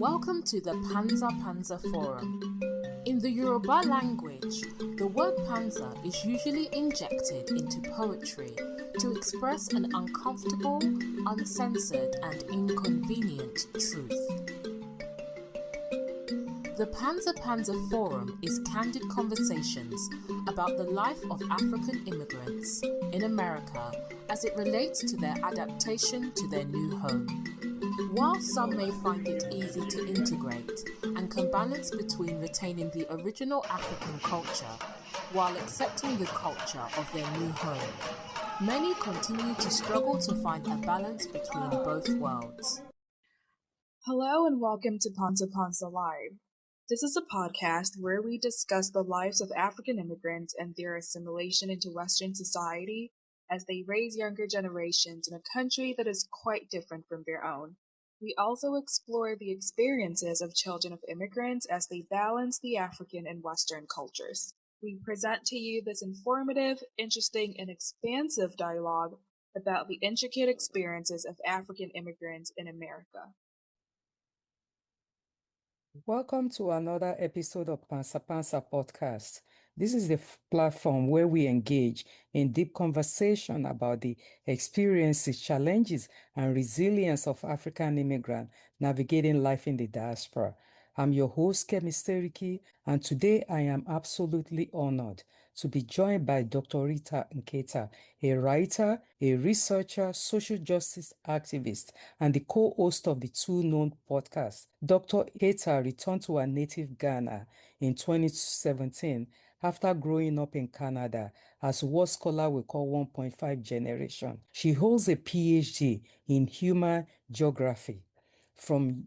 Welcome to the Pansa Pansa Forum. In the Yoruba language, the word pansa is usually injected into poetry to express an uncomfortable, uncensored, and inconvenient truth. The Pansa Pansa Forum is candid conversations about the life of African immigrants in America as it relates to their adaptation to their new home. While some may find it easy to integrate and can balance between retaining the original African culture while accepting the culture of their new home, many continue to struggle to find a balance between both worlds. Hello and welcome to Pansa Pansa Live. This is a podcast where we discuss the lives of African immigrants and their assimilation into Western society as they raise younger generations in a country that is quite different from their own. We also explore the experiences of children of immigrants as they balance the African and Western cultures. We present to you this informative, interesting, and expansive dialogue about the intricate experiences of African immigrants in America. Welcome to another episode of Pansa Pansa Podcast. This is the platform where we engage in deep conversation about the experiences, challenges, and resilience of African immigrants navigating life in the diaspora. I'm your host, Kemisteriki, and today I am absolutely honored to be joined by Dr. Rita Nketiah, a writer, a researcher, social justice activist, and the co-host of the two known podcasts. Dr. Nketiah returned to her native Ghana in 2017 after growing up in Canada as what scholars will call 1.5 generation. She holds a PhD in human geography from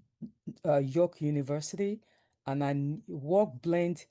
York University, and her work blends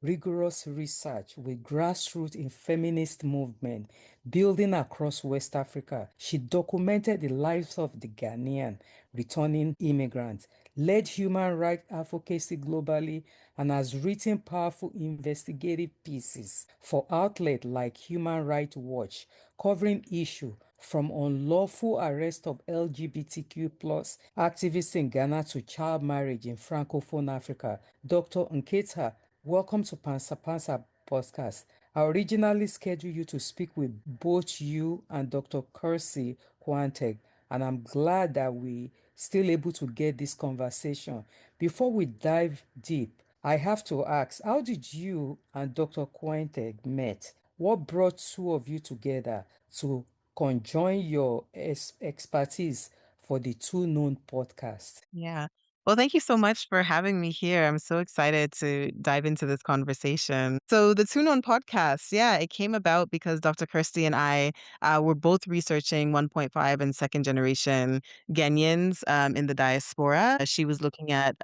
rigorous research with grassroots in feminist movement building across West Africa. She documented the lives of the Ghanaian returning immigrants, led human rights advocacy globally, and has written powerful investigative pieces for outlets like Human Rights Watch, covering issues from unlawful arrest of LGBTQ plus activists in Ghana to child marriage in Francophone Africa. Dr. Nketiah, welcome to Pansa Pansa Podcast. I originally scheduled you to speak with both you and Dr. Kirsty Quanteg, and I'm glad that we still able to get this conversation. Before we dive deep, I have to ask, how did you and Dr. Quanteg met? What brought two of you together to conjoin your expertise for the two known podcasts? Yeah. Well, thank you so much for having me here. I'm so excited to dive into this conversation. So, the Tune On podcast, yeah, it came about because Dr. Kirsty and I were both researching 1.5 and second generation Ghanaians in the diaspora. She was looking at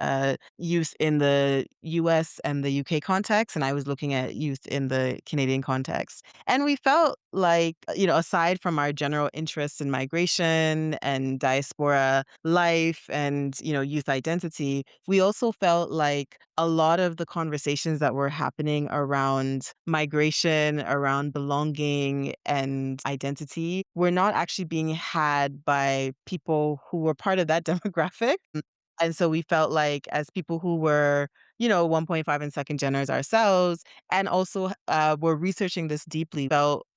youth in the US and the UK context, and I was looking at youth in the Canadian context. And we felt like, aside from our general interests in migration and diaspora life and, youth identity, we also felt like a lot of the conversations that were happening around migration, around belonging and identity were not actually being had by people who were part of that demographic. And so we felt like as people who were, 1.5 and second geners ourselves, and also were researching this deeply,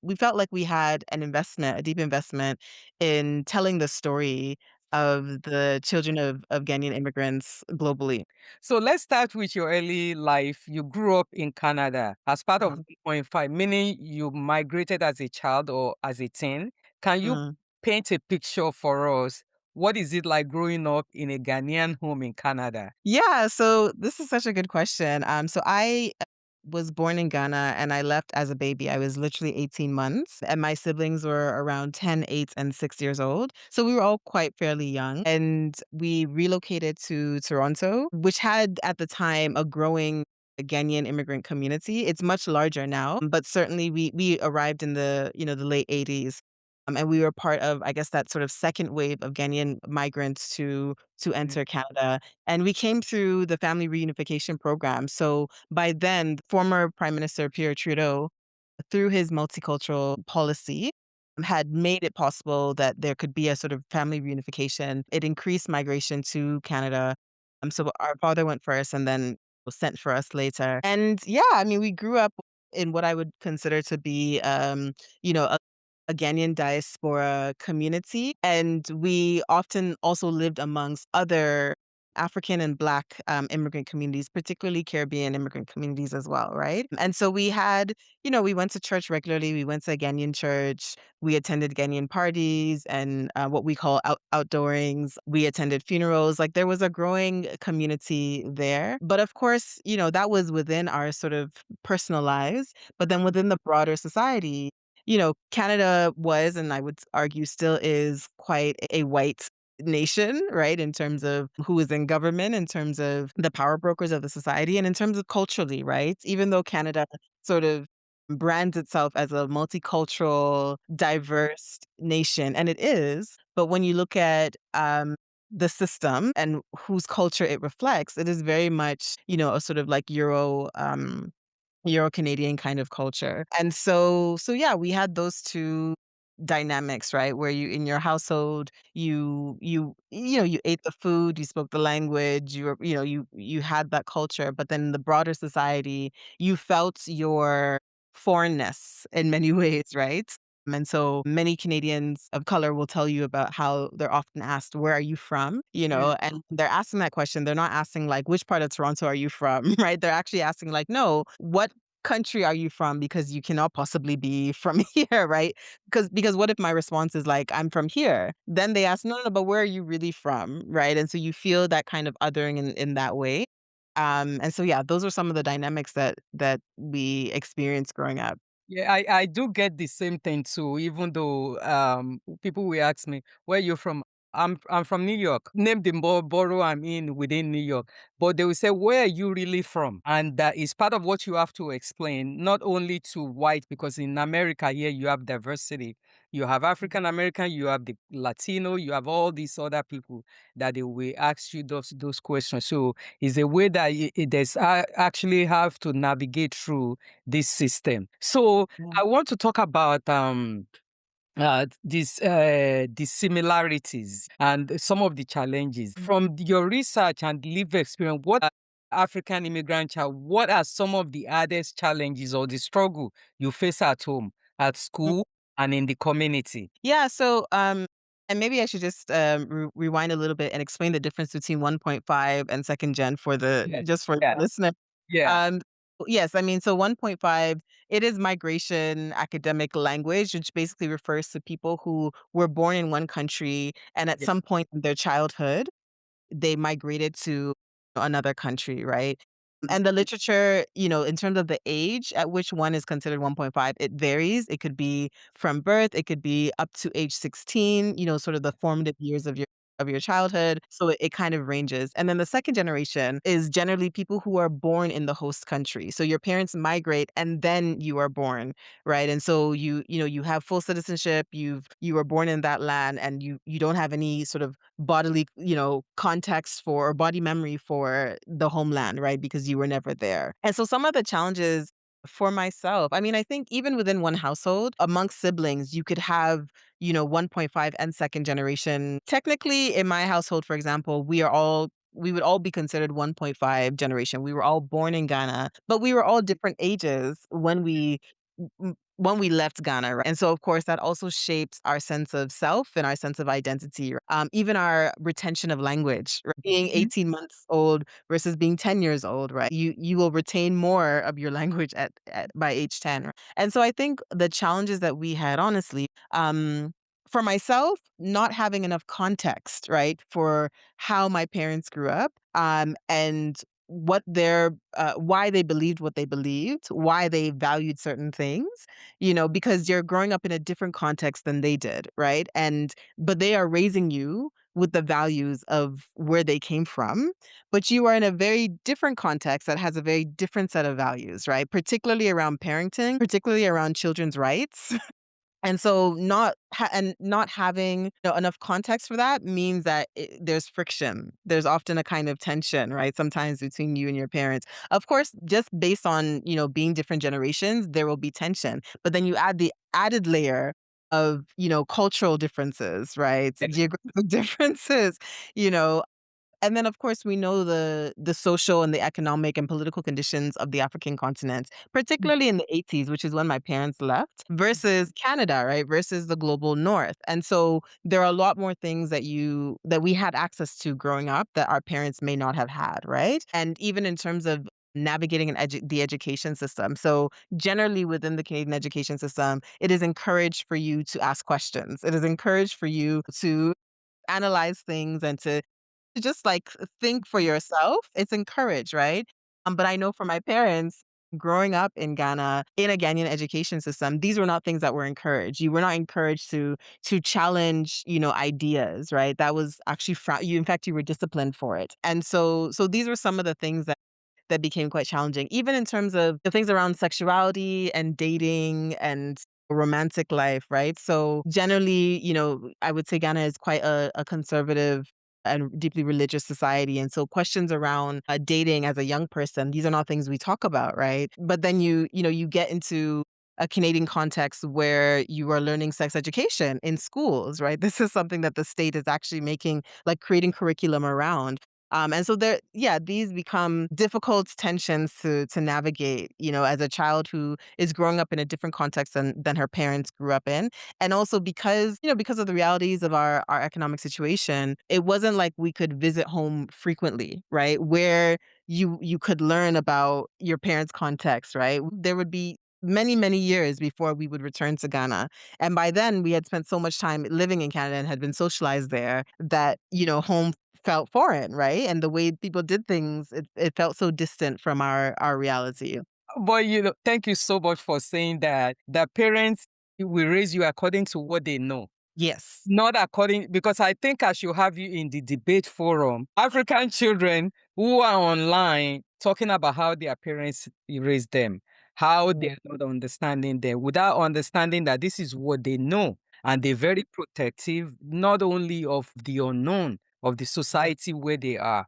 we felt like we had an investment, a deep investment in telling the story of the children of Ghanaian immigrants globally. So let's start with your early life. You grew up in Canada as part of 1.5, meaning you migrated as a child or as a teen. Can you paint a picture for us? What is it like growing up in a Ghanaian home in Canada? Yeah, so this is such a good question. So I was born in Ghana and I left as a baby. I was literally 18 months and my siblings were around 10, 8, and 6 years old. So we were all quite fairly young and we relocated to Toronto, which had at the time a growing Ghanaian immigrant community. It's much larger now, but certainly we arrived in the late 80s. And we were part of, I guess, that sort of second wave of Ghanaian migrants to enter Canada. And we came through the family reunification program. So by then, former Prime Minister Pierre Trudeau, through his multicultural policy, had made it possible that there could be a sort of family reunification. It increased migration to Canada. So our father went first and then was sent for us later. And yeah, I mean, we grew up in what I would consider to be, you know, a Ghanaian diaspora community. And we often also lived amongst other African and Black immigrant communities, particularly Caribbean immigrant communities as well, right? And so we had, we went to church regularly. We went to a Ghanaian church. We attended Ghanaian parties and what we call outdoorings. We attended funerals. Like there was a growing community there. But of course, that was within our sort of personal lives. But then within the broader society, Canada was, and I would argue still is, quite a white nation, right? In terms of who is in government, in terms of the power brokers of the society, and in terms of culturally, right? Even though Canada sort of brands itself as a multicultural, diverse nation, and it is, but when you look at the system and whose culture it reflects, it is very much, a sort of like Euro-Canadian kind of culture. And so yeah, we had those two dynamics, right? Where you in your household, you ate the food, you spoke the language, you had that culture, but then in the broader society, you felt your foreignness in many ways, right? And so many Canadians of color will tell you about how they're often asked, where are you from? Yeah. And they're asking that question. They're not asking like, which part of Toronto are you from? Right? They're actually asking like, no, what country are you from? Because you cannot possibly be from here, right? Because what if my response is like, I'm from here? Then they ask, no, no, but where are you really from? Right. And so you feel that kind of othering in that way. And so yeah, those are some of the dynamics that we experienced growing up. Yeah, I do get the same thing too, even though people will ask me, where you from? I'm from New York. Name the borough I'm in within New York. But they will say, where are you really from? And that is part of what you have to explain, not only to white, because in America here you have diversity. You have African American, you have the Latino, you have all these other people that they will ask you those questions. So it's a way that there's actually have to navigate through this system. So I want to talk about the similarities and some of the challenges from your research and lived experience. What are African immigrant child? What are some of the hardest challenges or the struggle you face at home, at school, and in the community? Yeah, so and maybe I should just rewind a little bit and explain the difference between 1.5 and second gen for the Yes. just for the Yeah. listener. Yeah. Um yes, I mean, so 1.5, it is migration academic language, which basically refers to people who were born in one country and at Yeah. some point in their childhood they migrated to another country, right? And the literature, in terms of the age at which one is considered 1.5, it varies. It could be from birth, it could be up to age 16, sort of the formative years of your childhood. So it kind of ranges. And then the second generation is generally people who are born in the host country. So your parents migrate and then you are born, right? And so you have full citizenship, you were born in that land and you don't have any sort of bodily, context for or body memory for the homeland, right? Because you were never there. And so some of the challenges for myself, I mean, I think even within one household, amongst siblings, you could have, 1.5 and second generation. Technically, in my household, for example, we would all be considered 1.5 generation. We were all born in Ghana, but we were all different ages when we left Ghana, right? And so, of course, that also shapes our sense of self and our sense of identity, even our retention of language. Right? Being 18 months old versus being 10 years old, right? You will retain more of your language by age 10. Right? And so I think the challenges that we had, honestly, for myself, not having enough context, right, for how my parents grew up, and why they believed what they believed, why they valued certain things, because you're growing up in a different context than they did, right? But they are raising you with the values of where they came from, but you are in a very different context that has a very different set of values, right? Particularly around parenting, particularly around children's rights. And so not having, enough context for that means that there's friction. There's often a kind of tension, right? Sometimes between you and your parents. Of course, just based on, being different generations, there will be tension. But then you add the added layer of, cultural differences, right? Yeah. Geographic differences, you know, And then, of course, we know the social and the economic and political conditions of the African continent, particularly in the 80s, which is when my parents left, versus Canada, right? Versus the global north. And so there are a lot more things that we had access to growing up that our parents may not have had, right? And even in terms of navigating the education system. So generally within the Canadian education system, it is encouraged for you to ask questions. It is encouraged for you to analyze things and to just like think for yourself. It's encouraged, right? But I know for my parents, growing up in Ghana in a Ghanaian education system, these were not things that were encouraged. You were not encouraged to challenge, ideas, right? That was actually you. In fact, you were disciplined for it. And so these were some of the things that became quite challenging, even in terms of the things around sexuality and dating and romantic life, right? So generally, I would say Ghana is quite a conservative and deeply religious society. And so questions around dating as a young person, these are not things we talk about, right? But then you get into a Canadian context where you are learning sex education in schools, right? This is something that the state is actually making, like creating curriculum around. And so these become difficult tensions to navigate, as a child who is growing up in a different context than her parents grew up in. And also because of the realities of our economic situation, it wasn't like we could visit home frequently, right? Where you could learn about your parents' context, right? There would be many, many years before we would return to Ghana. And by then we had spent so much time living in Canada and had been socialized there that, home felt foreign, right? And the way people did things, it felt so distant from our reality. But thank you so much for saying that the parents will raise you according to what they know. Yes. Not according, because I think I should have you in the debate forum. African children who are online talking about how their parents raised them, how they're not understanding them, without understanding that this is what they know. And they're very protective, not only of the unknown, of the society where they are.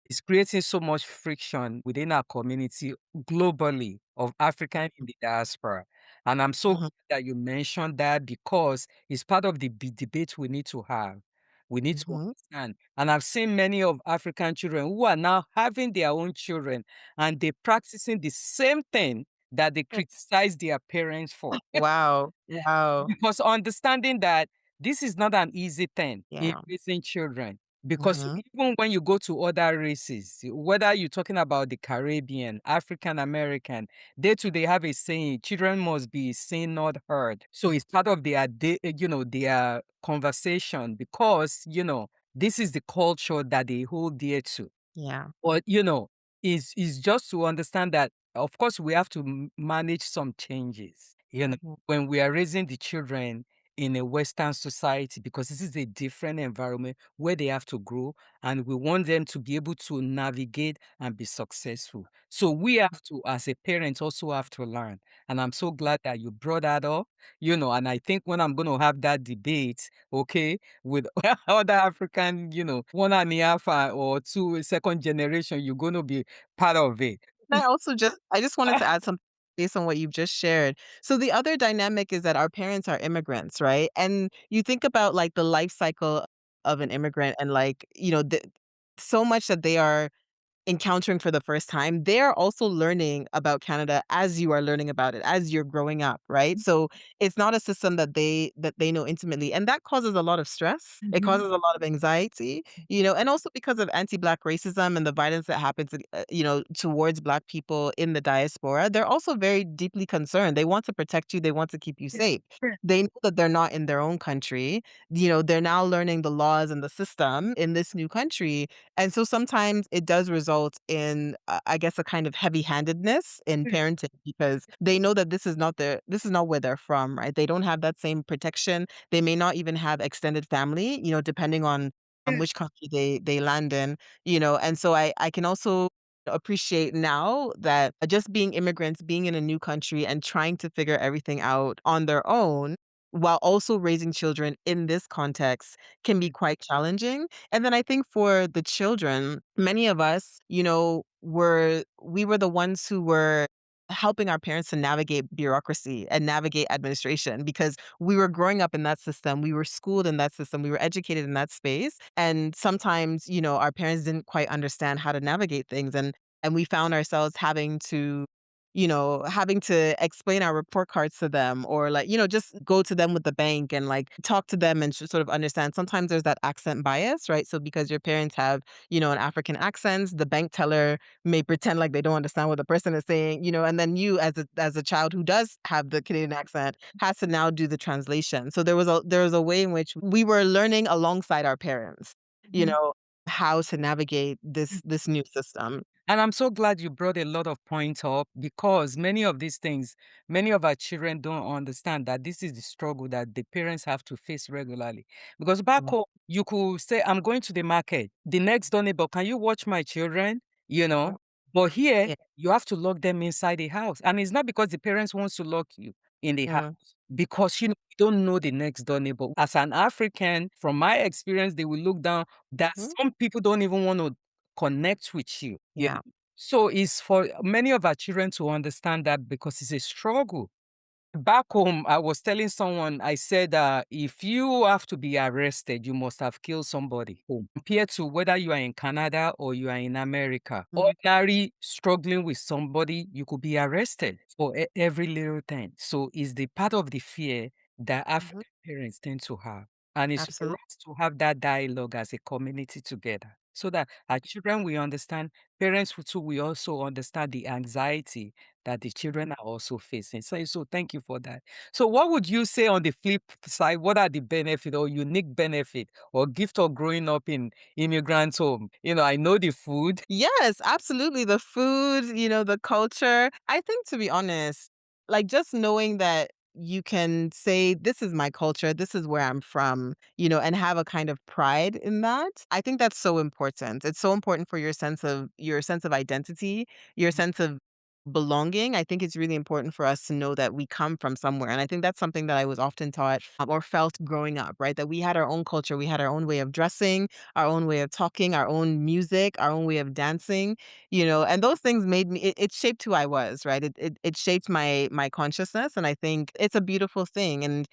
It's creating so much friction within our community globally of African in the diaspora. And I'm so glad that you mentioned that because it's part of the debate we need to have. We need to Mhm. understand. And I've seen many of African children who are now having their own children and they're practicing the same thing that they criticize their parents for. Wow. Wow. Because understanding that this is not an easy thing in Yeah. raising children. Because Mhm. even when you go to other races, whether you're talking about the Caribbean, African American, they have a saying, children must be seen, not heard. So it's part of their conversation because, this is the culture that they hold dear to. Yeah. But is just to understand that of course we have to manage some changes. Mhm. When we are raising the children in a Western society, because this is a different environment where they have to grow, and we want them to be able to navigate and be successful. So we have to, as a parent, also have to learn. And I'm so glad that you brought that up. And I think when I'm going to have that debate, okay, with other African, 1.5 or 2 second generation, you're going to be part of it. I just wanted to add something based on what you've just shared. So the other dynamic is that our parents are immigrants, right? And you think about like the life cycle of an immigrant and like, so much that they are encountering for the first time, they're also learning about Canada as you are learning about it, as you're growing up, right? So it's not a system that they know intimately. And that causes a lot of stress. It Mhm. causes a lot of anxiety, and also because of anti-Black racism and the violence that happens, towards Black people in the diaspora, they're also very deeply concerned. They want to protect you, they want to keep you safe. They know that they're not in their own country. They're now learning the laws and the system in this new country, and so sometimes it does result in, I guess, a kind of heavy-handedness in parenting because they know that this is not where they're from, right? They don't have that same protection. They may not even have extended family, depending on which country they land in, and so I can also appreciate now that just being immigrants, being in a new country and trying to figure everything out on their own while also raising children in this context can be quite challenging. And then I think for the children, many of us, we were the ones who were helping our parents to navigate bureaucracy and navigate administration because we were growing up in that system. We were schooled in that system. We were educated in that space. And sometimes, our parents didn't quite understand how to navigate things. And we found ourselves having to explain our report cards to them or like, just go to them with the bank and like talk to them and sort of understand. Sometimes there's that accent bias, right? So because your parents have, an African accent, the bank teller may pretend like they don't understand what the person is saying, and then you as a child who does have the Canadian accent has to now do the translation. So there was a way in which we were learning alongside our parents, you Mhm. know, how to navigate this new system. And I'm so glad you brought a lot of points up because many of these things, many of our children don't understand that this is the struggle that the parents have to face regularly. Because back Mhm. home, you could say, I'm going to the market. The next door neighbor, can you watch my children? You know, but here Yeah. you have to lock them inside the house. And it's not because the parents wants to lock you in the house. Mhm. Because you don't know the next door neighbor. As an African, from my experience, they will look down that Mhm. some people don't even want to connect with you. Yeah. So it's for many of our children to understand that because it's a struggle. Back home, I was telling someone, I said, if you have to be arrested, you must have killed somebody. Compared to whether you are in Canada or you are in America, Mhm. ordinary struggling with somebody, you could be arrested for every little thing. So it's the part of the fear that Mhm. African parents tend to have. And it's for Absolutely. us to have that dialogue as a community together so that our children will understand, parents who too will also understand the anxiety that the children are also facing. So thank you for that. So what would you say on the flip side? What are the benefit or unique benefit or gift of growing up in immigrant home? I know the food. Yes, absolutely. The food, the culture. I think to be honest, like just knowing that you can say, this is my culture, this is where I'm from, and have a kind of pride in that. I think that's so important. It's so important for your sense of identity, your sense of belonging. I think it's really important for us to know that we come from somewhere. And I think that's something that I was often taught or felt growing up, right? That we had our own culture, we had our own way of dressing, our own way of talking, our own music, our own way of dancing, and those things made me it shaped who I was, right? It shaped my consciousness. And I think it's a beautiful thing. And,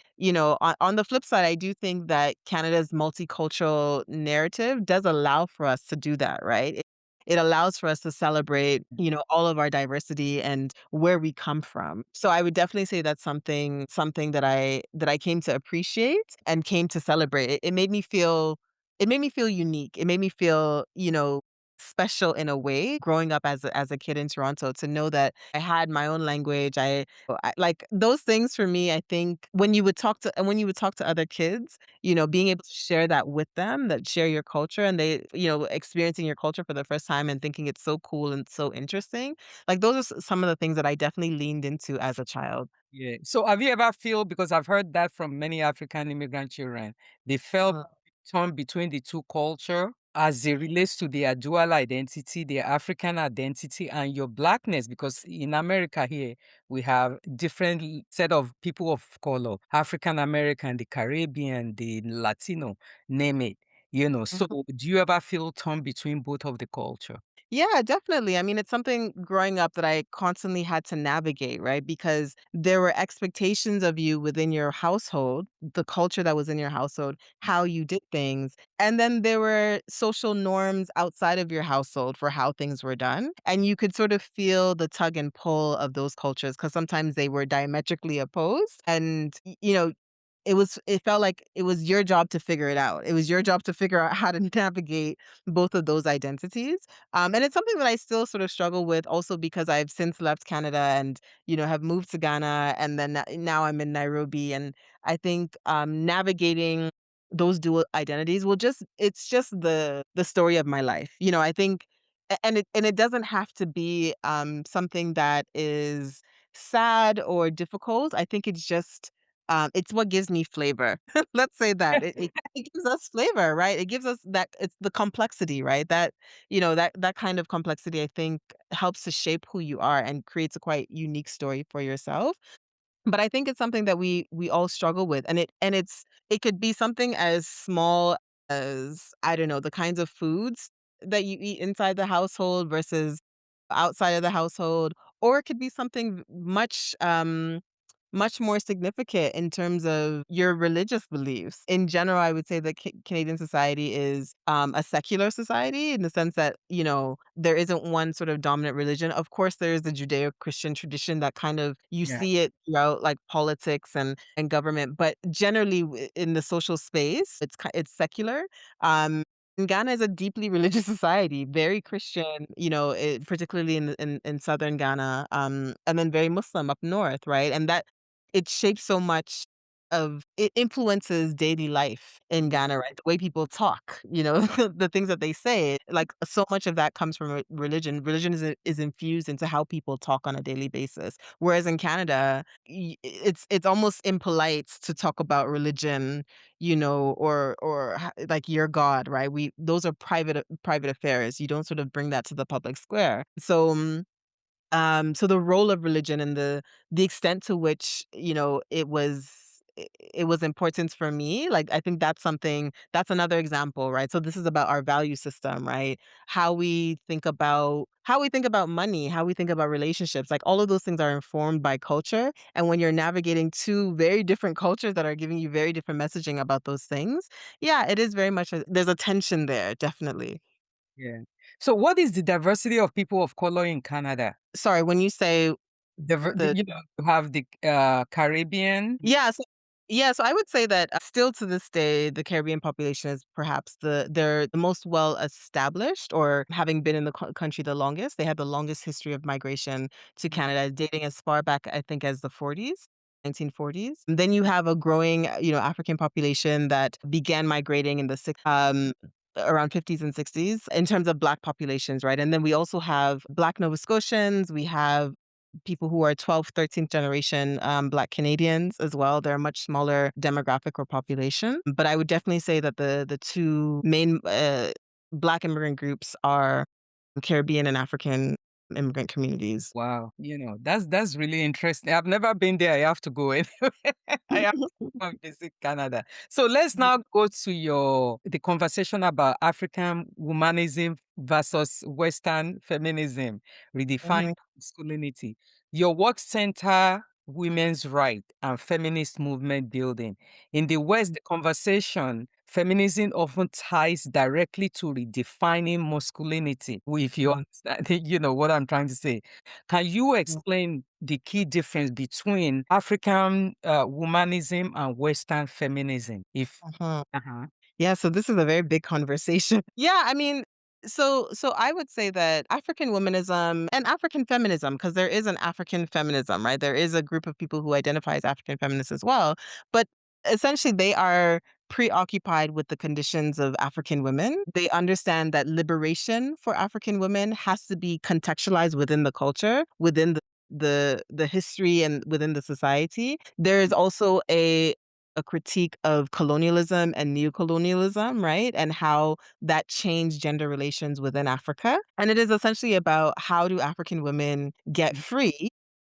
on the flip side, I do think that Canada's multicultural narrative does allow for us to do that, right? It allows for us to celebrate, all of our diversity and where we come from. So I would definitely say that's something that I came to appreciate and came to celebrate. It made me feel unique. It made me feel, special in a way growing up as a kid in Toronto to know that I had my own language. I like those things for me. I think when you would talk to other kids, being able to share that with them, that share your culture and they, experiencing your culture for the first time and thinking it's so cool and so interesting. Like those are some of the things that I definitely leaned into as a child. Yeah. So have you ever feel, because I've heard that from many African immigrant children, they felt torn between the two culture as it relates to their dual identity, their African identity and your blackness, because in America here, we have different set of people of color, African American, the Caribbean, the Latino, name it. So Mhm. do you ever feel torn between both of the culture? Yeah, definitely. I mean, it's something growing up that I constantly had to navigate, right? Because there were expectations of you within your household, the culture that was in your household, how you did things. And then there were social norms outside of your household for how things were done. And you could sort of feel the tug and pull of those cultures because sometimes they were diametrically opposed. And, it felt like it was your job to figure it out. It was your job to figure out how to navigate both of those identities. And it's something that I still sort of struggle with also because I've since left Canada and, have moved to Ghana and then now I'm in Nairobi. And I think navigating those dual identities it's just the story of my life. I think and it doesn't have to be something that is sad or difficult. I think it's what gives me flavor. Let's say that it gives us flavor, right? It gives us that it's the complexity, right? That kind of complexity, I think, helps to shape who you are and creates a quite unique story for yourself. But I think it's something that we all struggle with, and it could be something as small as, I don't know, the kinds of foods that you eat inside the household versus outside of the household, or it could be something much more significant in terms of your religious beliefs. In general, I would say that Canadian society is a secular society in the sense that, there isn't one sort of dominant religion. Of course, there is the Judeo-Christian tradition that kind of, you Yeah. see it throughout like politics and government, but generally in the social space, it's secular. And Ghana is a deeply religious society, very Christian, particularly in southern Ghana, and then very Muslim up north, right? And that it shapes so much it influences daily life in Ghana, right? The way people talk, the things that they say, like so much of that comes from religion. Religion is infused into how people talk on a daily basis. Whereas in Canada, it's almost impolite to talk about religion, like your God, right? Those are private affairs. You don't sort of bring that to the public square. So the role of religion and the extent to which, it was important for me, like, I think that's another example, right? So this is about our value system, right? How we think about money, how we think about relationships, like all of those things are informed by culture. And when you're navigating two very different cultures that are giving you very different messaging about those things, yeah, it is very much there's a tension there, definitely. Yeah. So what is the diversity of people of color in Canada? Sorry, when you say the You have the Caribbean. Yeah, so I would say that still to this day, the Caribbean population is perhaps they're the most well established, or having been in the country the longest. They have the longest history of migration to Canada, dating as far back, I think, as the 40s. 1940s. And then you have a growing, African population that began migrating in the around 50s and 60s in terms of Black populations, right? And then we also have Black Nova Scotians. We have people who are 12th, 13th generation Black Canadians as well. They're a much smaller demographic or population. But I would definitely say that the two main Black immigrant groups are Caribbean and African immigrant communities. Wow, that's really interesting. I've never been there. I have to go anyway. I have to come visit Canada. So let's now go to the conversation about African womanism versus Western feminism, redefining Mhm, masculinity. Your work center women's right and feminist movement building. In the West, the conversation feminism often ties directly to redefining masculinity. If you understand, what I'm trying to say. Can you mhm, explain the key difference between African womanism and Western feminism? mhm. Uh-huh. Yeah, so this is a very big conversation. Yeah, I mean, so I would say that African womanism and African feminism, because there is an African feminism, right? There is a group of people who identify as African feminists as well, but essentially they are preoccupied with the conditions of African women. They understand that liberation for African women has to be contextualized within the culture, within the history and within the society. There is also a critique of colonialism and neocolonialism, right? And how that changed gender relations within Africa. And it is essentially about how do African women get free,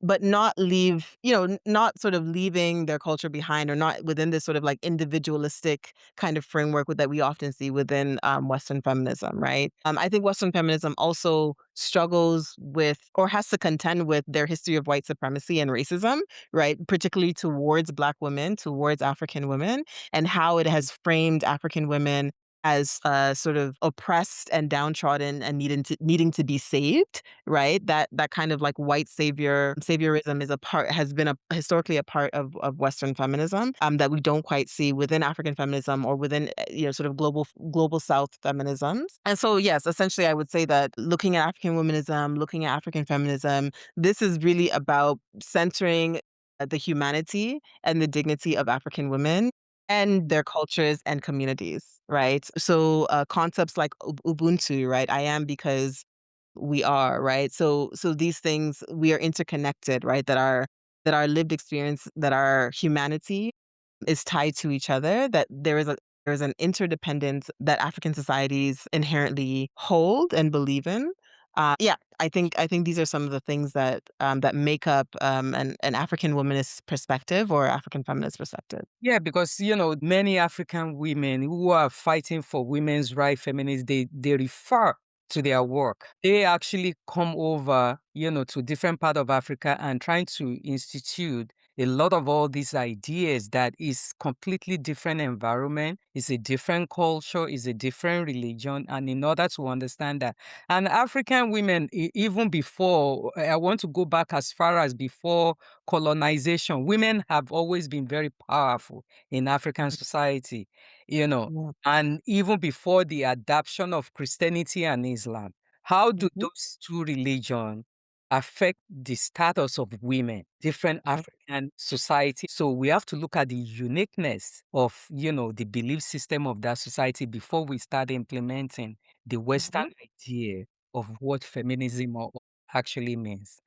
but not leave, not sort of leaving their culture behind, or not within this sort of like individualistic kind of framework that we often see within Western feminism, right? I think Western feminism also struggles with, or has to contend with, their history of white supremacy and racism, right? Particularly towards Black women, towards African women, and how it has framed African women as sort of oppressed and downtrodden and needing to be saved, right? That kind of like white saviorism has been historically a part of Western feminism, that we don't quite see within African feminism, or within sort of global South feminisms. And so yes, essentially I would say that looking at African womanism, looking at African feminism, this is really about centering the humanity and the dignity of African women and their cultures and communities, right? So concepts like Ubuntu, right? I am because we are, right? So these things, we are interconnected, right? That our lived experience, that our humanity is tied to each other, that there is an interdependence that African societies inherently hold and believe in. Yeah, I think these are some of the things that make up an African womanist perspective, or African feminist perspective. Yeah, because many African women who are fighting for women's rights, feminists, they refer to their work. They actually come over, to different part of Africa and trying to institute a lot of all these ideas that is completely different environment, is a different culture, is a different religion. And in order to understand that, and African women, even before, I want to go back as far as before colonization, women have always been very powerful in African society, Yeah. and even before the adoption of Christianity and Islam. How do Mhm. those two religions affect the status of women, different Yeah. African society? So we have to look at the uniqueness of, the belief system of that society before we start implementing the Western Mhm. idea of what feminism actually means.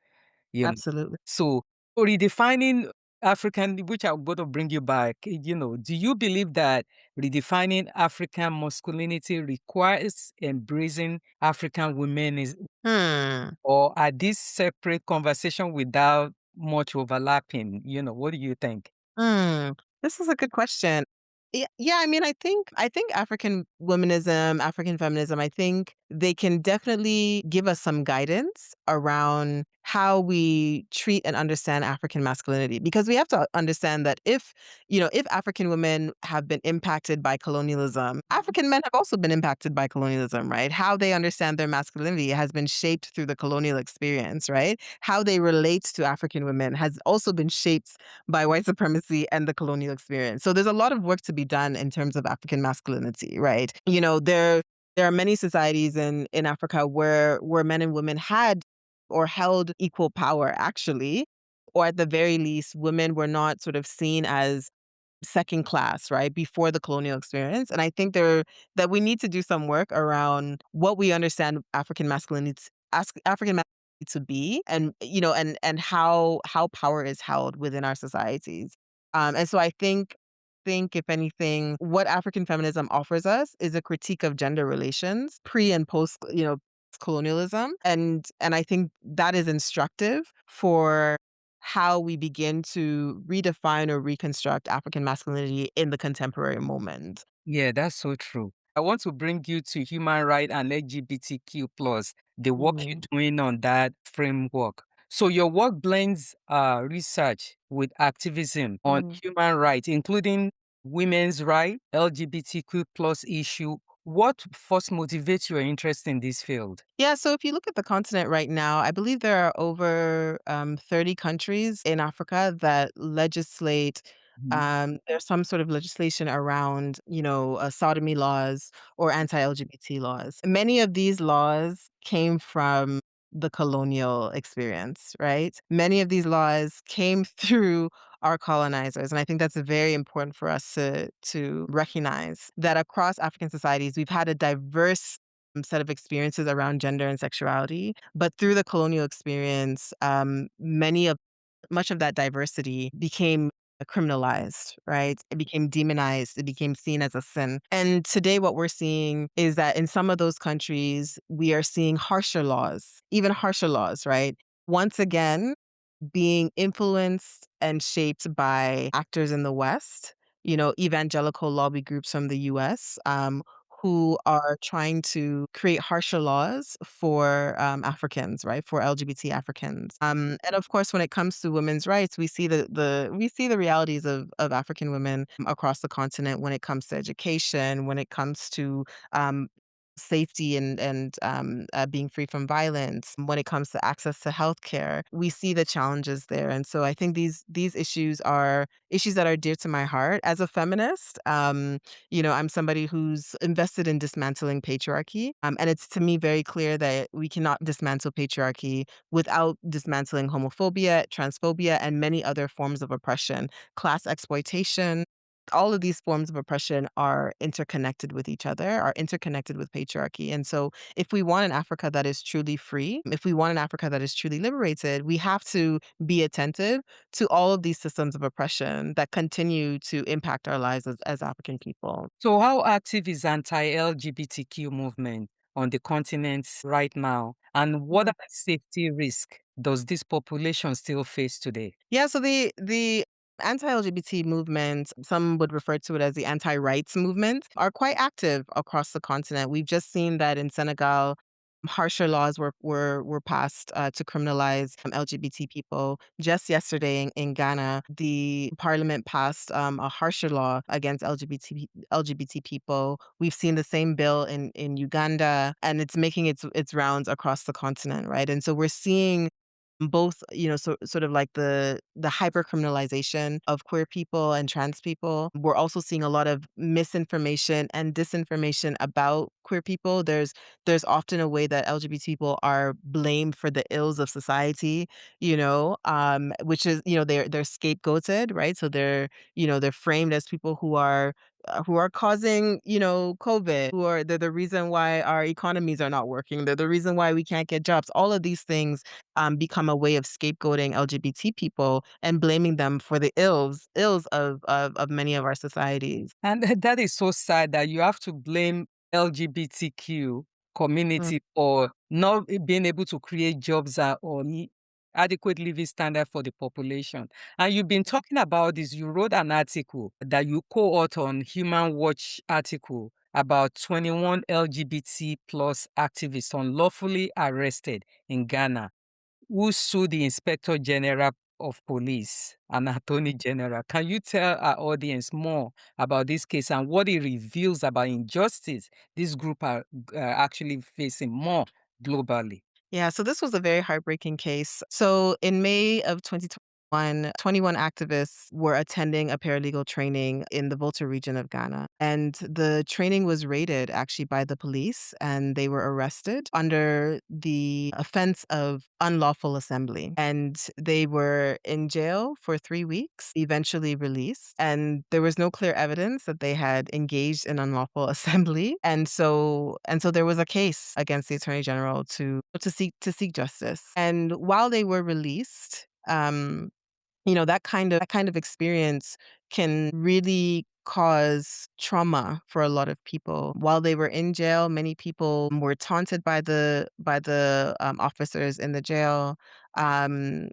You know. Absolutely. So redefining African, which I'm going to bring you back, do you believe that redefining African masculinity requires embracing African women Hmm. or are these separate conversation without much overlapping? What do you think? Hmm. This is a good question. Yeah, I mean, I think African womanism, African feminism, I think they can definitely give us some guidance around how we treat and understand African masculinity. Because we have to understand that if African women have been impacted by colonialism, African men have also been impacted by colonialism, right? How they understand their masculinity has been shaped through the colonial experience, right? How they relate to African women has also been shaped by white supremacy and the colonial experience. So there's a lot of work to be done in terms of African masculinity, right? There are many societies in Africa where men and women had or held equal power actually, or at the very least, women were not sort of seen as second class, right, before the colonial experience. And I think that we need to do some work around what we understand African masculinity to be, and and how power is held within our societies. And so I think if anything, what African feminism offers us is a critique of gender relations pre and post, colonialism, and I think that is instructive for how we begin to redefine or reconstruct African masculinity in the contemporary moment. Yeah, that's so true. I want to bring you to human right and LGBTQ plus the work you're Mm, doing on that framework. So your work blends research with activism on mm. human rights, including women's right, LGBTQ plus issue. What first motivates your interest in this field? Yeah, so if you look at the continent right now, I believe there are over 30 countries in Africa that legislate. Mhm. There's some sort of legislation around, sodomy laws or anti-LGBT laws. Many of these laws came from the colonial experience, right? Many of these laws came through our colonizers, and I think that's very important for us to recognize that across African societies, we've had a diverse set of experiences around gender and sexuality. But through the colonial experience, much of that diversity became criminalized, right? It became demonized. It became seen as a sin. And today, what we're seeing is that in some of those countries, we are seeing harsher laws, even harsher laws, right? Once again, being influenced and shaped by actors in the West, evangelical lobby groups from the US, who are trying to create harsher laws for Africans, right? For LGBT Africans. And of course, when it comes to women's rights, we see the realities of African women across the continent when it comes to education, when it comes to um, safety and being free from violence. When it comes to access to healthcare, we see the challenges there, and so I think these issues are issues that are dear to my heart as a feminist. I'm somebody who's invested in dismantling patriarchy, and it's to me very clear that we cannot dismantle patriarchy without dismantling homophobia, transphobia, and many other forms of oppression, class exploitation. All of these forms of oppression are interconnected with each other, are interconnected with patriarchy. And so, if we want an Africa that is truly free, if we want an Africa that is truly liberated, we have to be attentive to all of these systems of oppression that continue to impact our lives as African people. So how active is anti-LGBTQ movement on the continent right now? And what are the safety risks does this population still face today? Yeah, so the anti-LGBT movement, some would refer to it as the anti-rights movement, are quite active across the continent. We've just seen that in Senegal, harsher laws were passed to criminalize LGBT people. Just yesterday in Ghana, the parliament passed a harsher law against LGBT people. We've seen the same bill in Uganda, and it's making its rounds across the continent, right? And so we're seeing both, sort of like the hyper criminalization of queer people and trans people. We're also seeing a lot of misinformation and disinformation about queer people. There's often a way that LGBT people are blamed for the ills of society, which is, they're scapegoated, right? So they're framed as people who are causing, COVID, they're the reason why our economies are not working. They're the reason why we can't get jobs. All of these things become a way of scapegoating LGBT people and blaming them for the ills of many of our societies. And that is so sad that you have to blame LGBTQ Mm. community for not being able to create jobs or adequate living standard for the population. And you've been talking about this. You wrote an article that you co-authored on Human Watch article about 21 LGBT plus activists unlawfully arrested in Ghana who sued the Inspector General of Police and Attorney General. Can you tell our audience more about this case and what it reveals about injustice this group are actually facing more globally? Yeah, so this was a very heartbreaking case. So in May of 2021, 21 activists were attending a paralegal training in the Volta region of Ghana. And the training was raided actually by the police, and they were arrested under the offense of unlawful assembly. And they were in jail for 3 weeks, eventually released. And there was no clear evidence that they had engaged in unlawful assembly. And so there was a case against the Attorney General to seek justice. And while they were released, that kind of experience can really cause trauma for a lot of people. While they were in jail, many people were taunted by the officers in the jail. Um,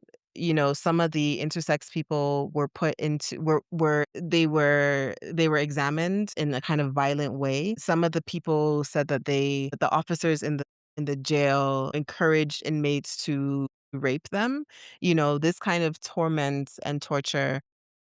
some of the intersex people were put into they were examined in a kind of violent way. Some of the people said that the officers in the jail encouraged inmates to rape them. This kind of torment and torture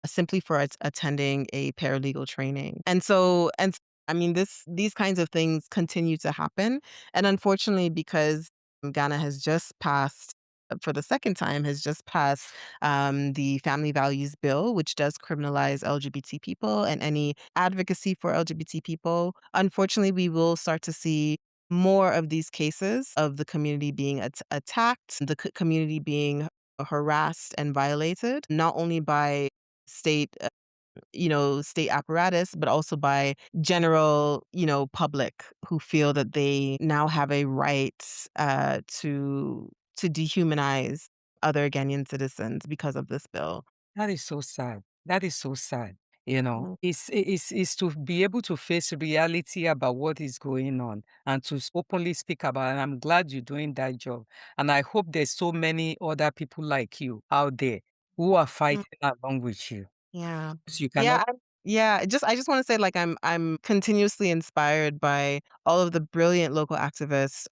simply for attending a paralegal training. I mean, these kinds of things continue to happen. And unfortunately, because Ghana has just passed, for the second time, has just passed the Family Values Bill, which does criminalize LGBT people and any advocacy for LGBT people. Unfortunately, we will start to see more of these cases of the community being attacked, the community being harassed and violated, not only by state state apparatus, but also by general, public who feel that they now have a right to dehumanize other Ghanaian citizens because of this bill. That is so sad. That is so sad. You know, Mm. it's to be able to face reality about what is going on and to openly speak about it. And I'm glad you're doing that job. And I hope there's so many other people like you out there who are Mm. fighting along with you. Yeah. So you Yeah, cannot. I just want to say, like, I'm continuously inspired by all of the brilliant local activists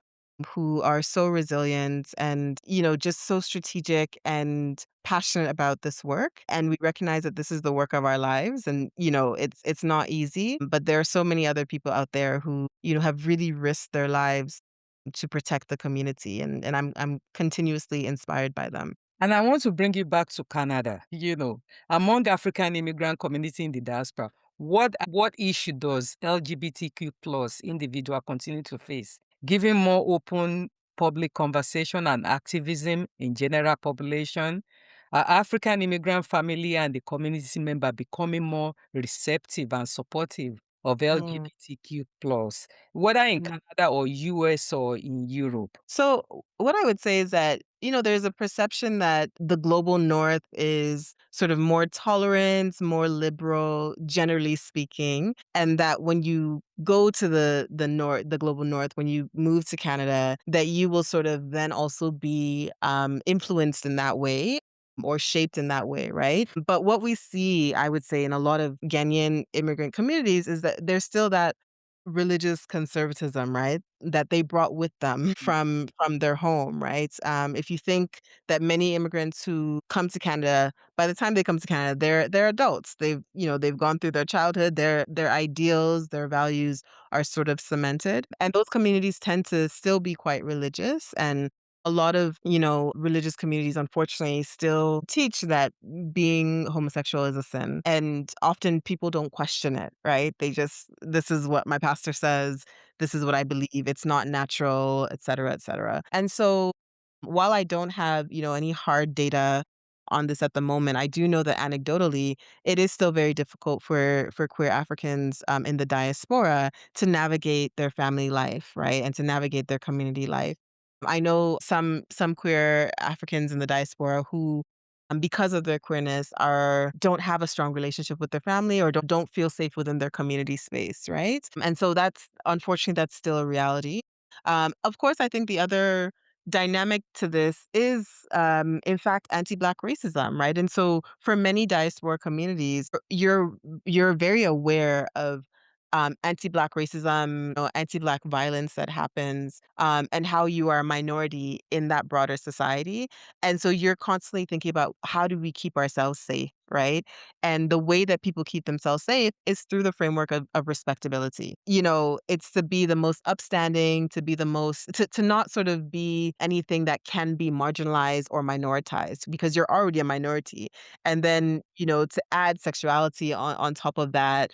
who are so resilient and, just so strategic and passionate about this work. And we recognize that this is the work of our lives, and, it's not easy, but there are so many other people out there who, have really risked their lives to protect the community, and I'm continuously inspired by them. And I want to bring you back to Canada. Among the African immigrant community in the diaspora, what issue does LGBTQ plus individual continue to face? Giving more open public conversation and activism in general population, are African immigrant family and the community member becoming more receptive and supportive of Mm. LGBTQ plus, whether in Mm. Canada or US or in Europe? So, what I would say is that, there's a perception that the global north is sort of more tolerant, more liberal, generally speaking, and that when you go to the north, the global north, when you move to Canada, that you will sort of then also be influenced in that way or shaped in that way, right? But what we see, I would say, in a lot of Ghanaian immigrant communities is that there's still that religious conservatism, right? that they brought with them from their home, right? If you think that many immigrants who come to Canada, by the time they come to Canada, they're adults. They've gone through their childhood. Their ideals, their values are sort of cemented, and those communities tend to still be quite religious. And a lot of, religious communities, unfortunately, still teach that being homosexual is a sin. And often people don't question it, right? This is what my pastor says. This is what I believe. It's not natural, et cetera, et cetera. And so while I don't have, any hard data on this at the moment, I do know that anecdotally, it is still very difficult for queer Africans in the diaspora to navigate their family life, right? And to navigate their community life. I know some queer Africans in the diaspora who, because of their queerness, don't have a strong relationship with their family or don't feel safe within their community space, right? And so that's still a reality. Of course, I think the other dynamic to this is, in fact, anti-Black racism, right? And so for many diaspora communities, you're very aware of anti-Black racism, anti-Black violence that happens, and how you are a minority in that broader society. And so you're constantly thinking about how do we keep ourselves safe, right? And the way that people keep themselves safe is through the framework of respectability. It's to be the most upstanding, to be the most, to not sort of be anything that can be marginalized or minoritized because you're already a minority. And then, to add sexuality on top of that,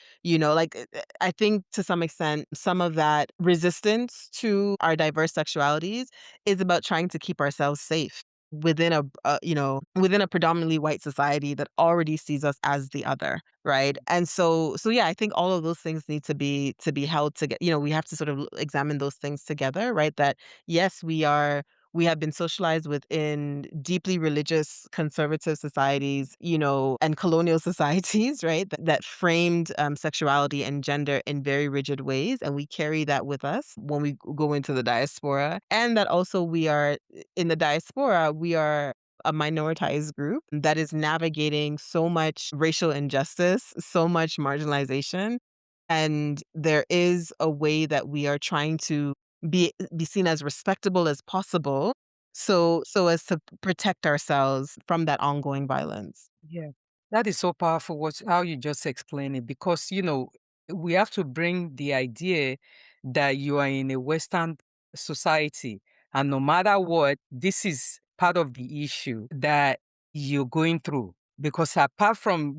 I think to some extent, some of that resistance to our diverse sexualities is about trying to keep ourselves safe within within a predominantly white society that already sees us as the other, right? And so yeah, I think all of those things need to be held together. We have to sort of examine those things together, right? That yes, we have been socialized within deeply religious conservative societies, and colonial societies, right? That framed sexuality and gender in very rigid ways. And we carry that with us when we go into the diaspora. And that also in the diaspora, we are a minoritized group that is navigating so much racial injustice, so much marginalization. And there is a way that we are trying to be seen as respectable as possible, so as to protect ourselves from that ongoing violence. Yeah, that is so powerful. How you just explain it, because we have to bring the idea that you are in a Western society, and no matter what, this is part of the issue that you're going through. Because apart from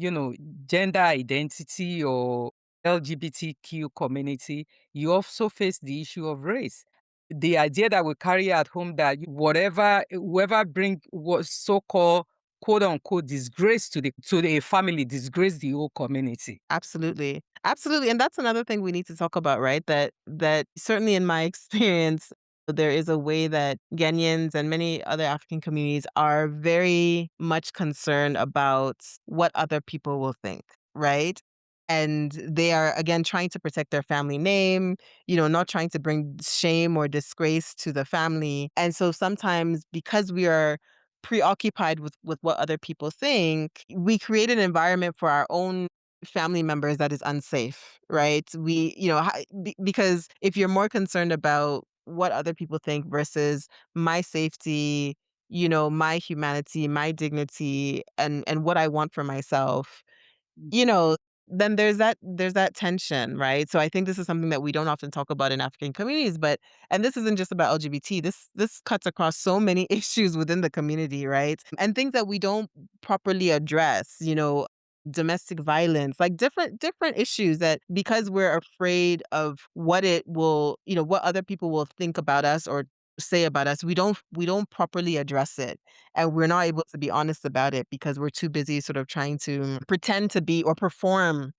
gender identity or LGBTQ community, you also face the issue of race. The idea that we carry at home that whoever bring what so-called quote unquote disgrace to the family, disgrace the whole community. Absolutely. Absolutely. And that's another thing we need to talk about, right? That certainly in my experience, there is a way that Ghanaians and many other African communities are very much concerned about what other people will think, right? And they are, again, trying to protect their family name, not trying to bring shame or disgrace to the family. And so sometimes because we are preoccupied with what other people think, we create an environment for our own family members that is unsafe, right? Because if you're more concerned about what other people think versus my safety, my humanity, my dignity, and what I want for myself, you know, then there's that tension, right? So I think this is something that we don't often talk about in African communities, and this isn't just about LGBT. This cuts across so many issues within the community, right? And things that we don't properly address, domestic violence, like different issues that because we're afraid of what it will, what other people will think about us or say about us, we don't properly address it, and we're not able to be honest about it because we're too busy sort of trying to pretend to be or perform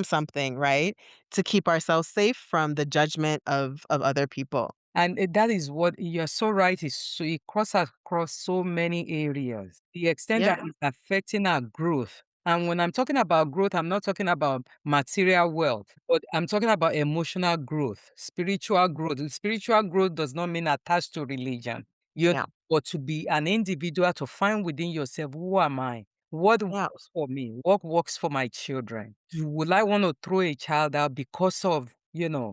something, right? To keep ourselves safe from the judgment of other people. And that is what you're so right. It crosses across so many areas. The extent Yeah. that it's affecting our growth. And when I'm talking about growth, I'm not talking about material wealth, but I'm talking about emotional growth, spiritual growth. Spiritual growth does not mean attached to religion. You're Yeah. but to be an individual, to find within yourself, who am I? What Yeah. works for me? What works for my children? Will I want to throw a child out because of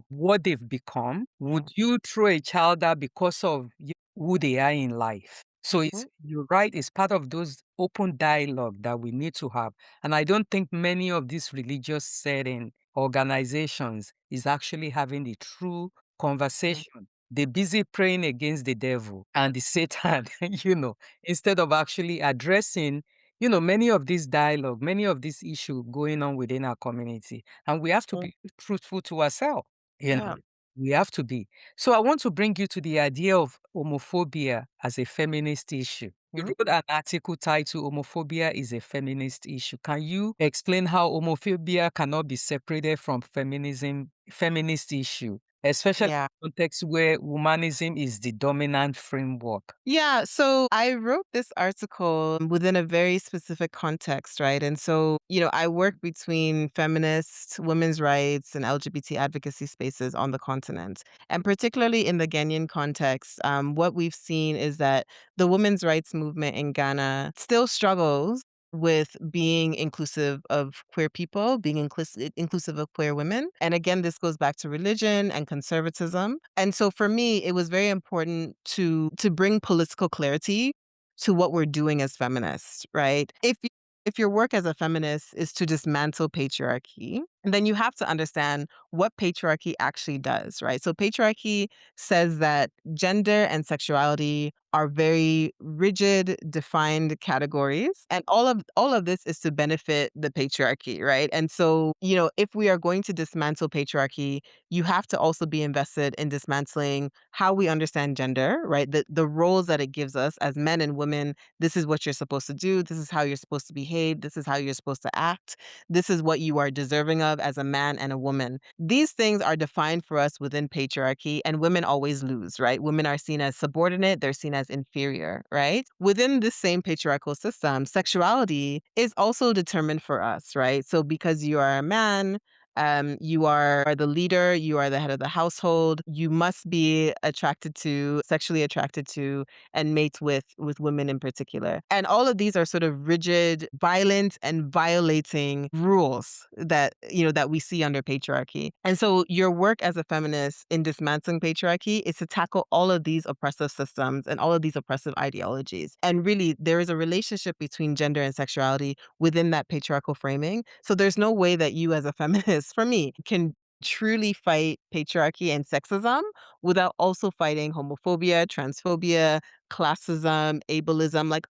what they've become? Would you throw a child out because of who they are in life? So you're right, it's part of those open dialogue that we need to have. And I don't think many of these religious setting organizations is actually having the true conversation. They're busy praying against the devil and the Satan, instead of actually addressing, many of these dialogue, many of these issues going on within our community. And we have to be truthful to ourselves. Yeah. We have to be. So I want to bring you to the idea of homophobia as a feminist issue. You wrote an article titled Homophobia is a Feminist Issue. Can you explain how homophobia cannot be separated from feminist issue, especially in the context where womanism is the dominant framework? Yeah, so I wrote this article within a very specific context, right? And so, I work between feminists, women's rights, and LGBT advocacy spaces on the continent. And particularly in the Ghanaian context, what we've seen is that the women's rights movement in Ghana still struggles with being inclusive of queer people, being inclusive of queer women. And again, this goes back to religion and conservatism. And so for me, it was very important to bring political clarity to what we're doing as feminists, right? If your work as a feminist is to dismantle patriarchy, then you have to understand what patriarchy actually does, right? So patriarchy says that gender and sexuality are very rigid, defined categories. And all of this is to benefit the patriarchy, right? And so, if we are going to dismantle patriarchy, you have to also be invested in dismantling how we understand gender, right? The roles that it gives us as men and women. This is what you're supposed to do. This is how you're supposed to behave. This is how you're supposed to act. This is what you are deserving of as a man and a woman. These things are defined for us within patriarchy, and women always lose, right? Women are seen as subordinate, they're seen as inferior, right? Within this same patriarchal system, sexuality is also determined for us, right? So because you are a man, you are the leader, you are the head of the household, you must be sexually attracted to, and mate with women in particular. And all of these are sort of rigid, violent, and violating rules that we see under patriarchy. And so your work as a feminist in dismantling patriarchy is to tackle all of these oppressive systems and all of these oppressive ideologies. And really, there is a relationship between gender and sexuality within that patriarchal framing. So there's no way that you as a feminist, for me, can truly fight patriarchy and sexism without also fighting homophobia, transphobia, classism, ableism. Like,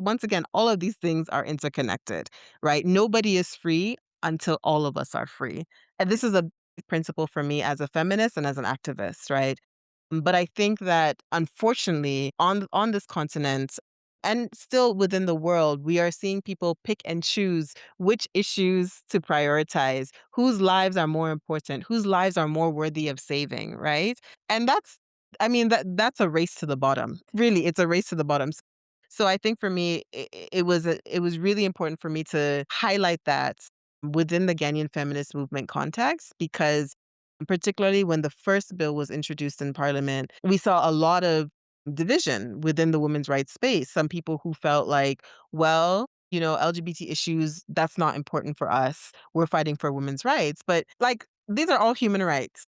once again, all of these things are interconnected, right? Nobody is free until all of us are free. And this is a big principle for me as a feminist and as an activist, right? But I think that unfortunately on this continent and still within the world, we are seeing people pick and choose which issues to prioritize, whose lives are more important, whose lives are more worthy of saving, right? And that's a race to the bottom. Really, it's a race to the bottom. So I think for me, it was really important for me to highlight that within the Ghanaian feminist movement context, because particularly when the first bill was introduced in Parliament, we saw a lot of division within the women's rights space. Some people who felt like, well, LGBT issues, that's not important for us. We're fighting for women's rights. But like, these are all human rights.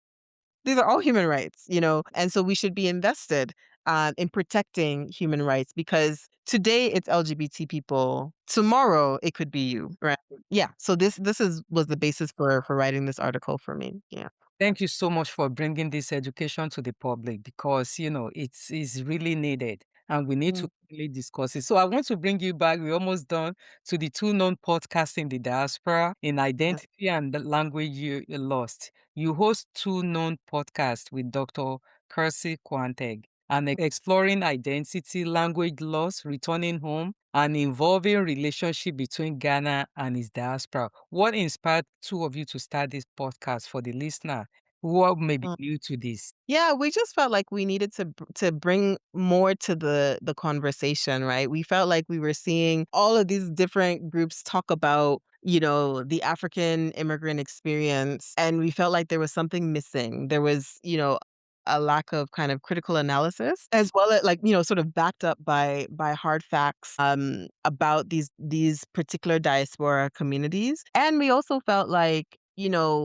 These are all human rights, and so we should be invested in protecting human rights, because today it's LGBT people, tomorrow it could be you, right? Yeah. So was the basis for writing this article for me. Yeah. Thank you so much for bringing this education to the public, because, it's really needed and we need to really discuss it. So I want to bring you back. We're almost done to the two known podcasts in the diaspora in identity and the language you lost. You host two known podcasts with Dr. Kirsty Quanteg and exploring identity, language loss, returning home, and involving relationship between Ghana and its diaspora. What inspired two of you to start this podcast for the listener who may be new to this? Yeah, we just felt like we needed to bring more to the conversation, right? We felt like we were seeing all of these different groups talk about, the African immigrant experience, and we felt like there was something missing. There was, a lack of kind of critical analysis, as well as, like, sort of backed up by hard facts about these particular diaspora communities. And we also felt like,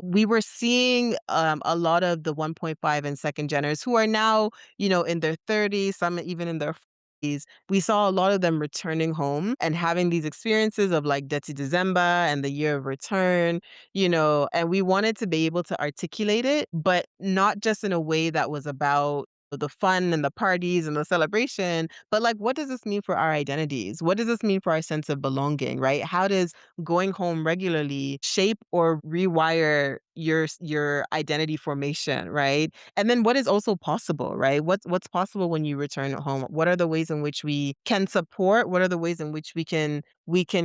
we were seeing a lot of the 1.5 and second genders who are now, in their 30s, some even in their 40s. We saw a lot of them returning home and having these experiences of like Deti December and the year of return, and we wanted to be able to articulate it, but not just in a way that was about the fun and the parties and the celebration, but like, what does this mean for our identities? What does this mean for our sense of belonging, right? How does going home regularly shape or rewire your identity formation, right? And then what is also possible, right? What's possible when you return home? What are the ways in which we can support? What are the ways in which we can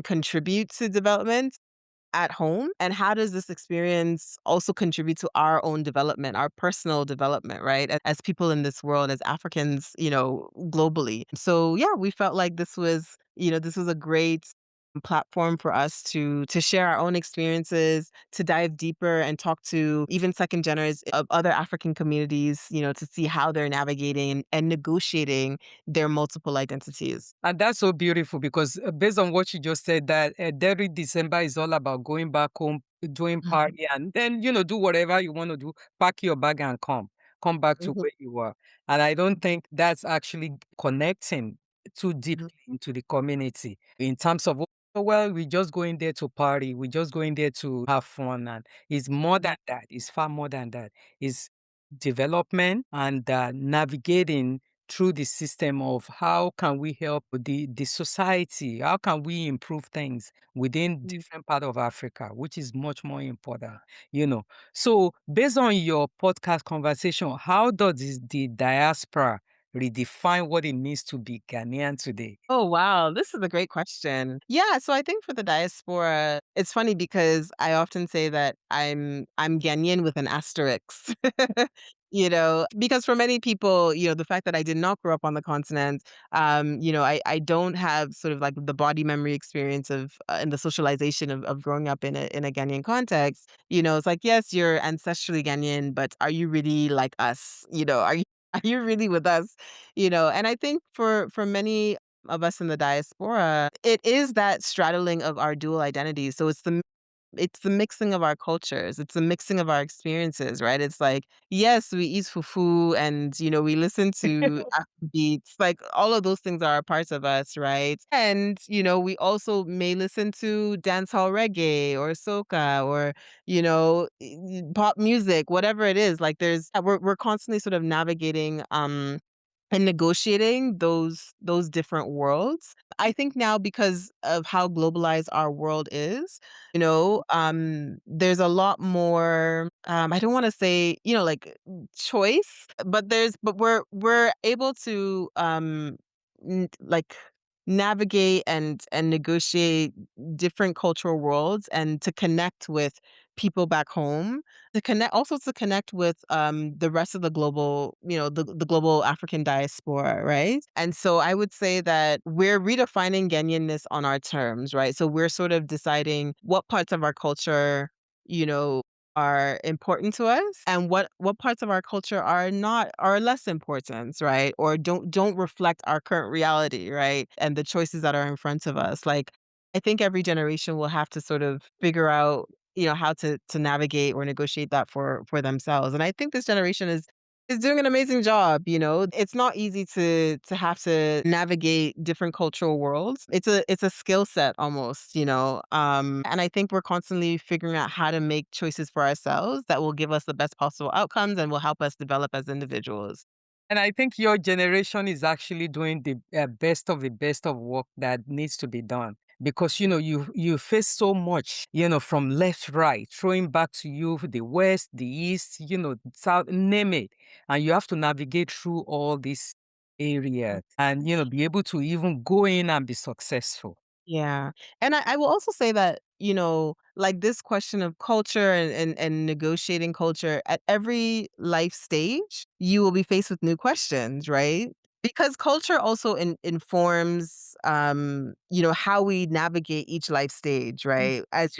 contribute to development at home? And how does this experience also contribute to our own development, our personal development, right? As people in this world, as Africans, globally. So yeah, we felt like this was a great platform for us to share our own experiences, to dive deeper and talk to even second genders of other African communities, to see how they're navigating and negotiating their multiple identities. And that's so beautiful because based on what you just said, that every December is all about going back home, doing Mhm, party, and then, do whatever you want to do, pack your bag and come back to mhm, where you are. And I don't think that's actually connecting too mhm, deeply into the community in terms of, "Oh, well, we're just going there to party, we're just going there to have fun." And it's more mhm, than that, it's far more than that. It's development and navigating through the system of how can we help the society, how can we improve things within mhm. different part of Africa, which is much more important, you know. So based on your podcast conversation, how does the diaspora redefine what it means to be Ghanaian today? Oh, wow. This is a great question. Yeah, so I think for the diaspora, it's funny because I often say that I'm Ghanaian with an asterisk. Because for many people, the fact that I did not grow up on the continent, I don't have sort of like the body memory experience of and the socialization of growing up in a Ghanaian context. It's like, yes, you're ancestrally Ghanaian, but are you really like us? Are you really with us? And I think for many of us in the diaspora, it is that straddling of our dual identities. So it's the mixing of our cultures. It's the mixing of our experiences, right? It's like, yes, we eat fufu and, we listen to beats. Like all of those things are a part of us, right? And, we also may listen to dancehall reggae or soca or, pop music, whatever it is. Like we're constantly sort of navigating, and negotiating those different worlds. I think now because of how globalized our world is, there's a lot more, I don't want to say, like choice, but we're able to like navigate and negotiate different cultural worlds and to connect with people back home, to connect with the rest of the global, the global African diaspora, right? And so I would say that we're redefining Ghanaianness on our terms, right? So we're sort of deciding what parts of our culture, you know, are important to us and what parts of our culture are less important, right? Or don't reflect our current reality, right? And the choices that are in front of us. Like I think every generation will have to sort of figure out, how to navigate or negotiate that for themselves. And I think this generation is doing an amazing job. It's not easy to have to navigate different cultural worlds. It's a skill set almost, and I think we're constantly figuring out how to make choices for ourselves that will give us the best possible outcomes and will help us develop as individuals. And I think your generation is actually doing the best of the best of work that needs to be done because you face so much, from left, right, throwing back to you the west, the east, south, name it, and you have to navigate through all these areas and be able to even go in and be successful. Yeah. And I will also say that, like this question of culture and negotiating culture at every life stage, you will be faced with new questions, right? Because culture also informs, how we navigate each life stage, right? As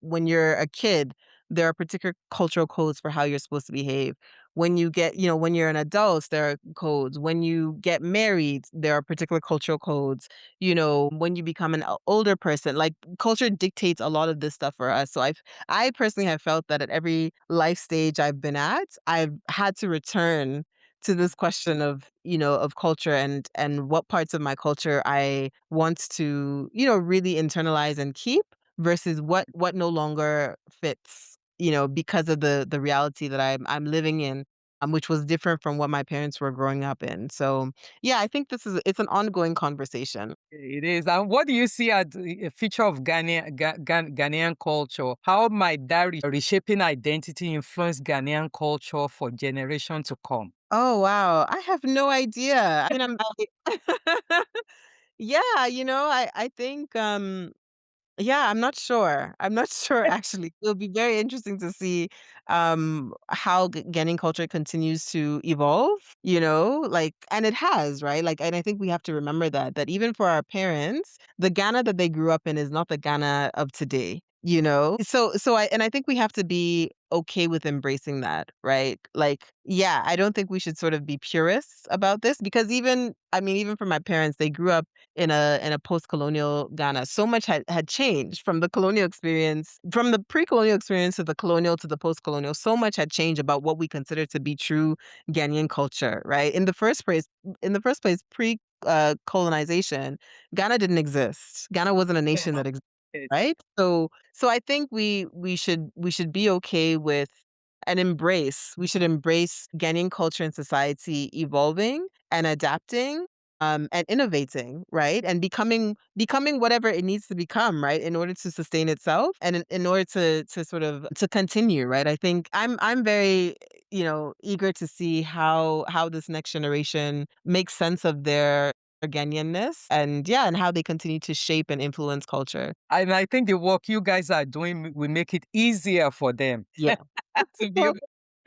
when you're a kid, there are particular cultural codes for how you're supposed to behave. When you get, when you're an adult, there are codes. When you get married, there are particular cultural codes. When you become an older person, like culture dictates a lot of this stuff for us. So I personally have felt that at every life stage I've been at, I've had to return to this question of culture and what parts of my culture I want to, really internalize and keep versus what no longer fits, because of the reality that I'm living in, which was different from what my parents were growing up in. So yeah, I think it's an ongoing conversation. It is. And what do you see as a feature of Ghanaian culture? How might that reshaping identity influence Ghanaian culture for generations to come? Oh wow, I have no idea. I mean, yeah, I think yeah, I'm not sure. I'm not sure actually. It'll be very interesting to see how Ghanaian culture continues to evolve, like, and it has, right? Like, and I think we have to remember that even for our parents, the Ghana that they grew up in is not the Ghana of today, So I think we have to be okay with embracing that, right? Like, yeah, I don't think we should sort of be purists about this because even for my parents, they grew up in a post-colonial Ghana. So much had changed from the colonial experience, from the pre-colonial experience to the colonial to the post-colonial. So much had changed about what we consider to be true Ghanaian culture, right? In the first place, pre colonization, Ghana didn't exist. Ghana wasn't a nation that existed, right? So I think we should be okay with and embrace. We should embrace Ghanaian culture and society evolving and adapting, and innovating, right? And becoming whatever it needs to become, right? In order to sustain itself and in order to sort of to continue, right? I think I'm very, eager to see how this next generation makes sense of their Ghanaianness and yeah, and how they continue to shape and influence culture. And I think the work you guys are doing will make it easier for them Yeah. to be.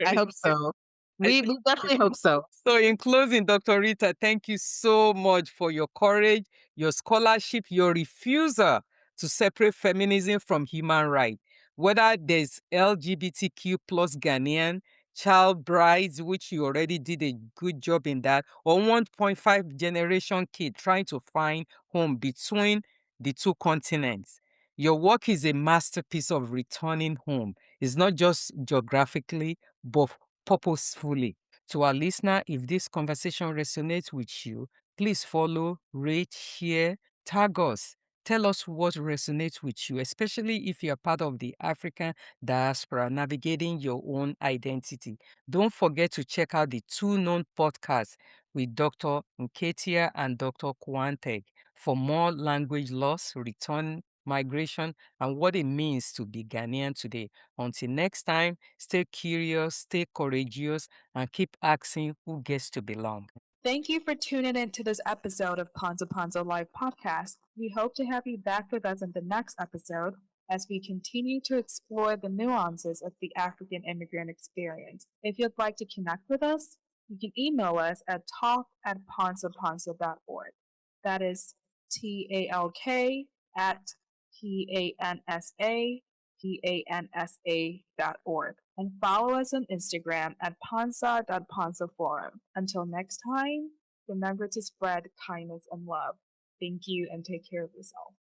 I hope so. We definitely hope so. So, in closing, Dr. Rita, thank you so much for your courage, your scholarship, your refusal to separate feminism from human rights. Whether there's LGBTQ plus Ghanaian, child brides, which you already did a good job in that, or 1.5 generation kid trying to find home between the two continents. Your work is a masterpiece of returning home. It's not just geographically, but purposefully. To our listener, if this conversation resonates with you, please follow, rate, share, tag us. Tell us what resonates with you, especially if you're part of the African diaspora navigating your own identity. Don't forget to check out the two known podcasts with Dr. Nketiah and Dr. Kwanteg for more language loss, return migration, and what it means to be Ghanaian today. Until next time, stay curious, stay courageous, and keep asking who gets to belong. Thank you for tuning in to this episode of Pansa Pansa Live Podcast. We hope to have you back with us in the next episode as we continue to explore the nuances of the African immigrant experience. If you'd like to connect with us, you can email us at talk@pansapansa.org. That is TALK@PANSAPANSA.org. And follow us on Instagram at pansa.pansaforum. Until next time, remember to spread kindness and love. Thank you and take care of yourself.